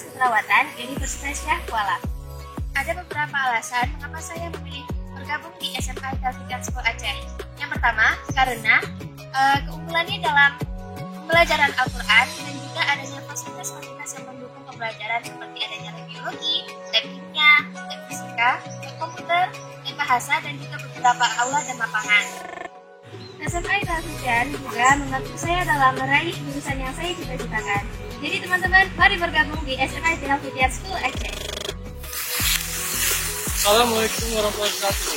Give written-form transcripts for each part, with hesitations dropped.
Fakultas Keperawatan Universitas Syahkuala. Ada beberapa alasan mengapa saya memilih bergabung di SMA Al-Fitian School Aceh. Yang pertama, karena keunggulannya dalam pembelajaran Al-Quran dan juga adanya fasilitas-fasilitas yang mendukung pembelajaran seperti adanya lab biologi, lab kimia, lab fisika, lab komputer, lab bahasa, dan juga beberapa aula dan lapangan. SMA Al-Fitian juga membantu saya dalam meraih jurusan yang saya cita-citakan. Jadi teman-teman, mari bergabung di SMA Al-Fitian School Aceh. Assalamualaikum warahmatullahi wabarakatuh.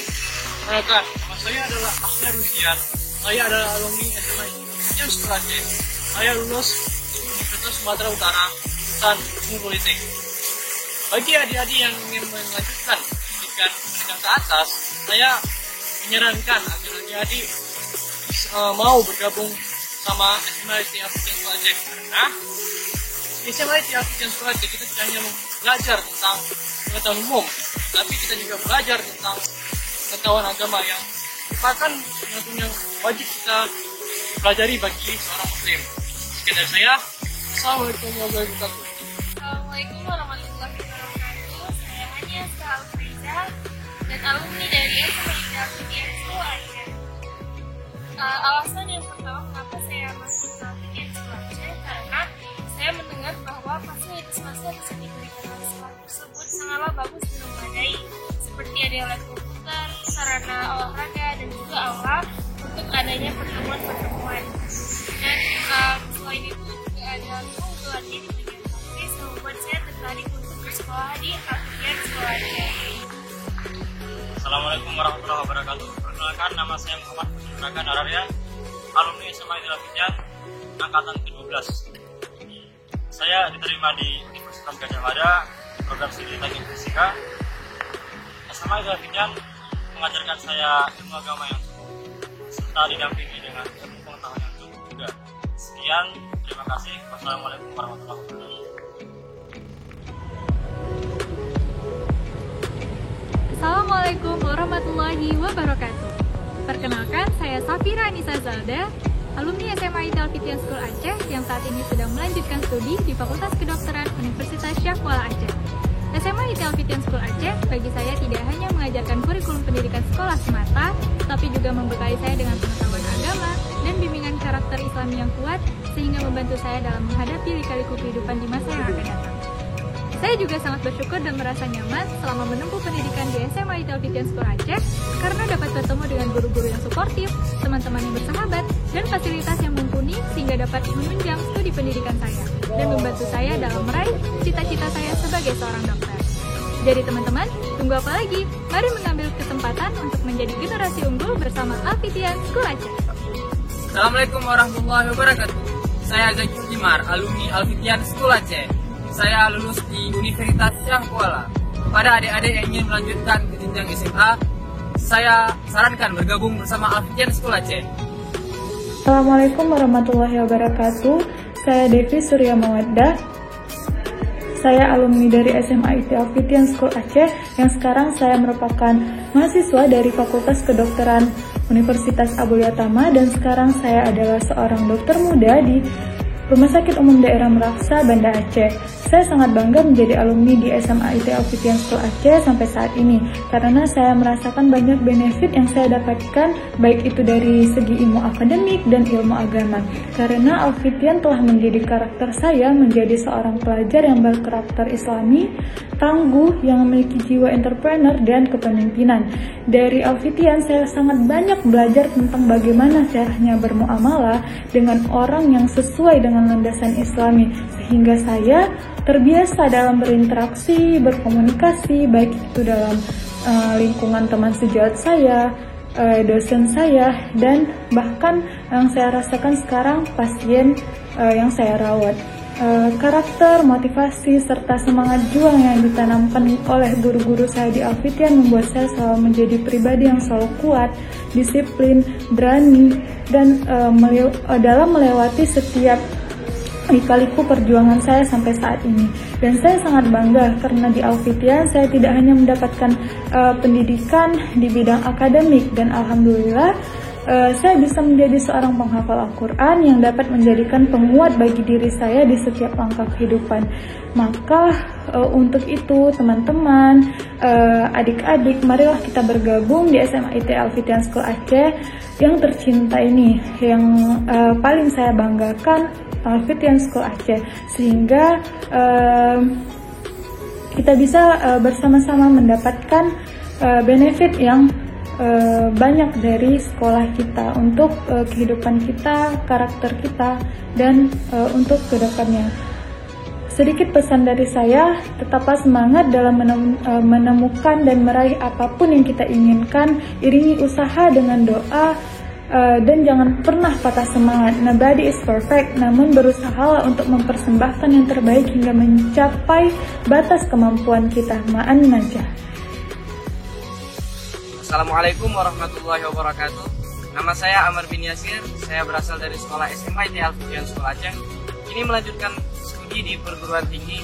Perkenalkan, nama saya adalah Ahmad Rufian. Saya adalah alumni SMA Al-Fitian School Aceh. Saya lulus di Universitas Sumatera Utara, jurusan Ilmu Politik. Bagi adik-adik yang ingin melanjutkan pendidikan menengah ke atas, saya menyarankan agar adik-adik mau bergabung sama SMA Al-Fitian School Aceh. Karena di SMA Al-Fitian School Aceh kita tidak hanya belajar tentang pengetahuan umum, tapi kita juga belajar tentang pengetahuan agama yang merupakan sesuatu yang wajib kita pelajari bagi seorang muslim. Sekian dari saya. Assalamualaikum warahmatullahi wabarakatuh. Assalamualaikum warahmatullahi wabarakatuh. Saya Hanya Al-Faiza dan alumni dari SMA Al-Fitian School Aceh. Alasan yang pertama mengapa saya masuk ke Al-Fitian School Aceh karena saya mendengar bahwa fasilitas-fasilitas yang diberikan oleh sekolah tersebut sangatlah bagus dan memadai, seperti ada lab komputer, sarana olahraga, dan juga aula untuk adanya pertemuan-pertemuan. Dan selain itu juga ada keunggulannya di bagian praktis yang membuat saya tertarik untuk bersekolah di Al-Fitian School Aceh. Assalamualaikum warahmatullahi wabarakatuh. Perkenalkan, nama saya Muhammad Rakan Araria, alumni SMA Al-Fitian angkatan ke-12. Saya diterima di Universitas Gadjah Mada, program studi teknik fisika. SMA Al-Fitian mengajarkan saya ilmu agama yang cukup, serta didampingi dengan ilmu pengetahuan yang cukup juga. Sekian, terima kasih. Wassalamualaikum warahmatullahi wabarakatuh. Assalamualaikum warahmatullahi wabarakatuh. Perkenalkan, saya Safira Anissa Zalda, alumni SMA Al-Fitian School Aceh yang saat ini sedang melanjutkan studi di Fakultas Kedokteran Universitas Syahkuala Aceh. SMA Al-Fitian School Aceh bagi saya tidak hanya mengajarkan kurikulum pendidikan sekolah semata, tapi juga membekali saya dengan pengetahuan agama dan bimbingan karakter Islami yang kuat sehingga membantu saya dalam menghadapi lika-liku kehidupan di masa yang akan datang. Saya juga sangat bersyukur dan merasa nyaman selama menempuh pendidikan di SMA Al-Fitian School Aceh karena dapat bertemu dengan guru-guru yang suportif, teman-teman yang bersahabat, dan fasilitas yang mumpuni sehingga dapat menunjang studi pendidikan saya dan membantu saya dalam meraih cita-cita saya sebagai seorang dokter. Jadi teman-teman, tunggu apa lagi? Mari mengambil kesempatan untuk menjadi generasi unggul bersama Al-Fitian School Aceh. Assalamualaikum warahmatullahi wabarakatuh. Saya Zaki Jimar, alumni Al-Fitian School Aceh. Saya lulus di Universitas Syahkuala. Pada adik-adik yang ingin melanjutkan ke jenjang SMA, saya sarankan bergabung bersama Al-Fitian School Aceh. Assalamualaikum warahmatullahi wabarakatuh. Saya Devi Surya Mawaddah. Saya alumni dari SMA Al-Fitian School Aceh yang sekarang saya merupakan mahasiswa dari Fakultas Kedokteran Universitas Abdul-Yatama dan sekarang saya adalah seorang dokter muda di Rumah Sakit Umum Daerah Meraksa, Banda Aceh. Saya sangat bangga menjadi alumni di SMA Al-Fitian School Aceh sampai saat ini karena saya merasakan banyak benefit yang saya dapatkan baik itu dari segi ilmu akademik dan ilmu agama. Karena Al-Fitian telah mendidik karakter saya menjadi seorang pelajar yang berkarakter Islami, tangguh, yang memiliki jiwa entrepreneur dan kepemimpinan. Dari Al-Fitian saya sangat banyak belajar tentang bagaimana caranya bermuamalah dengan orang yang sesuai dengan landasan Islami sehingga saya terbiasa dalam berinteraksi, berkomunikasi, baik itu dalam lingkungan teman sejawat saya, dosen saya, dan bahkan yang saya rasakan sekarang pasien yang saya rawat. Karakter, motivasi, serta semangat juang yang ditanamkan oleh guru-guru saya di Al-Fitian membuat saya selalu menjadi pribadi yang selalu kuat, disiplin, berani, dan dalam melewati setiap lika-liku perjuangan saya sampai saat ini. Dan saya sangat bangga karena di Al-Fitian saya tidak hanya mendapatkan pendidikan di bidang akademik, dan alhamdulillah saya bisa menjadi seorang penghafal Al-Quran yang dapat menjadikan penguat bagi diri saya di setiap langkah kehidupan. Maka untuk itu teman-teman, adik-adik, marilah kita bergabung di SMA IT Al-Fitian School Aceh yang tercinta ini, yang paling saya banggakan, Al-Fitian School Aceh, sehingga kita bisa bersama-sama mendapatkan benefit yang banyak dari sekolah kita untuk kehidupan kita, karakter kita, dan untuk kedepannya. Sedikit pesan dari saya, tetaplah semangat dalam menemukan dan meraih apapun yang kita inginkan, iringi usaha dengan doa, dan jangan pernah patah semangat. Nobody is perfect, namun berusahalah untuk mempersembahkan yang terbaik hingga mencapai batas kemampuan kita. Ma'an najah. Assalamualaikum warahmatullahi wabarakatuh. Nama saya Amar bin Yasir. Saya berasal dari sekolah SMA IT Al-Fitian School Aceh. Ini melanjutkan studi di perguruan tinggi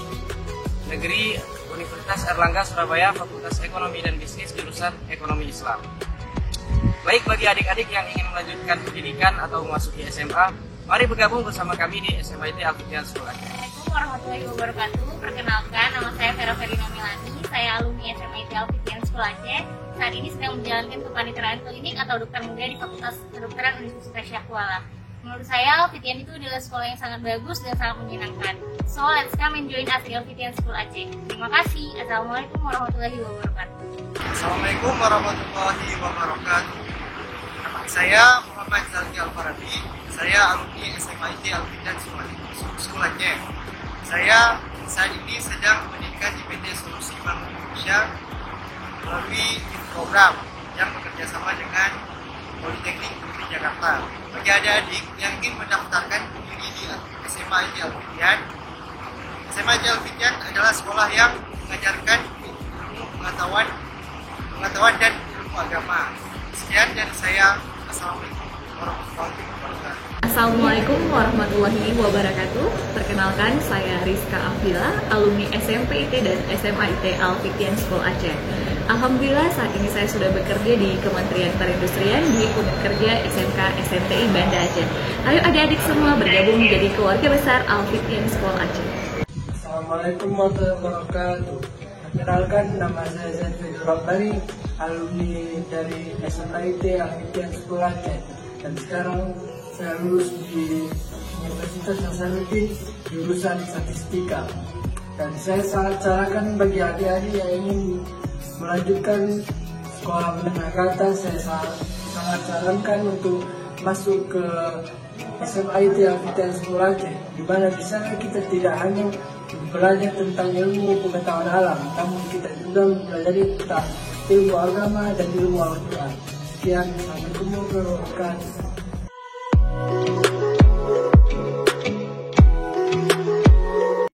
negeri Universitas Airlangga Surabaya, Fakultas Ekonomi dan Bisnis, jurusan Ekonomi Islam. Baik, bagi adik-adik yang ingin melanjutkan pendidikan atau memasuki SMA, mari bergabung bersama kami di SMA IT Al-Fitian School Aceh. Assalamualaikum warahmatullahi wabarakatuh. Perkenalkan, nama saya Vera Verina Milani. Saya alumni SMA IT Al-Fitian School Aceh. Saat ini sedang menjalankan kepaniteraan klinik atau dokter muda di Fakultas Kedokteran Universitas Syah Kuala. Menurut saya, Al-Fitian itu adalah sekolah yang sangat bagus dan sangat menyenangkan. So, let's come and join us di Al-Fitian School Aceh. Terima kasih. Assalamualaikum warahmatullahi wabarakatuh. Assalamualaikum warahmatullahi wabarakatuh. Saya Muhammad Zalki Al-Farabi. Saya alumni SMA IT Al-Fitian School Aceh. Saya saat ini sedang meningkat di PT Solusi Bank Indonesia melalui program yang bekerja sama dengan Politeknik Negeri Jakarta. Bagi adik-adik yang ingin mendaftarkan diri di SMA IT Al-Fitian, SMA IT Al-Fitian adalah sekolah yang mengajarkan ilmu pengetahuan dan ilmu agama. Sekian dari saya. Assalamualaikum warahmatullahi wabarakatuh. Assalamualaikum warahmatullahi wabarakatuh. Perkenalkan, saya Rizka Afila, alumni SMP IT dan SMA IT Al-Fitian School Aceh. Alhamdulillah saat ini saya sudah bekerja di Kementerian Perindustrian di Unit Kerja SMK SMTI Banda Aceh. Ayo adik-adik semua bergabung menjadi keluarga besar Al-Fitian School Aceh. Assalamualaikum warahmatullahi wabarakatuh. Perkenalkan, nama saya Zaid Fidul Rabbani, alumni dari SMA IT Al-Fitian School Aceh. Dan sekarang saya lulus di Universitas Hasanuddin jurusan Statistika. Dan saya sangat sarankan bagi adik-adik yang ingin melanjutkan sekolah menengah ke atas, saya sangat sarankan untuk masuk ke SMA IT Al-Fitian School Aceh, di mana di sana kita tidak hanya belajar tentang ilmu pengetahuan alam, namun kita juga mempelajari tentang ilmu agama dan ilmu Al-Quran. Sekian, assalamualaikum warahmatullahi wabarakatuh.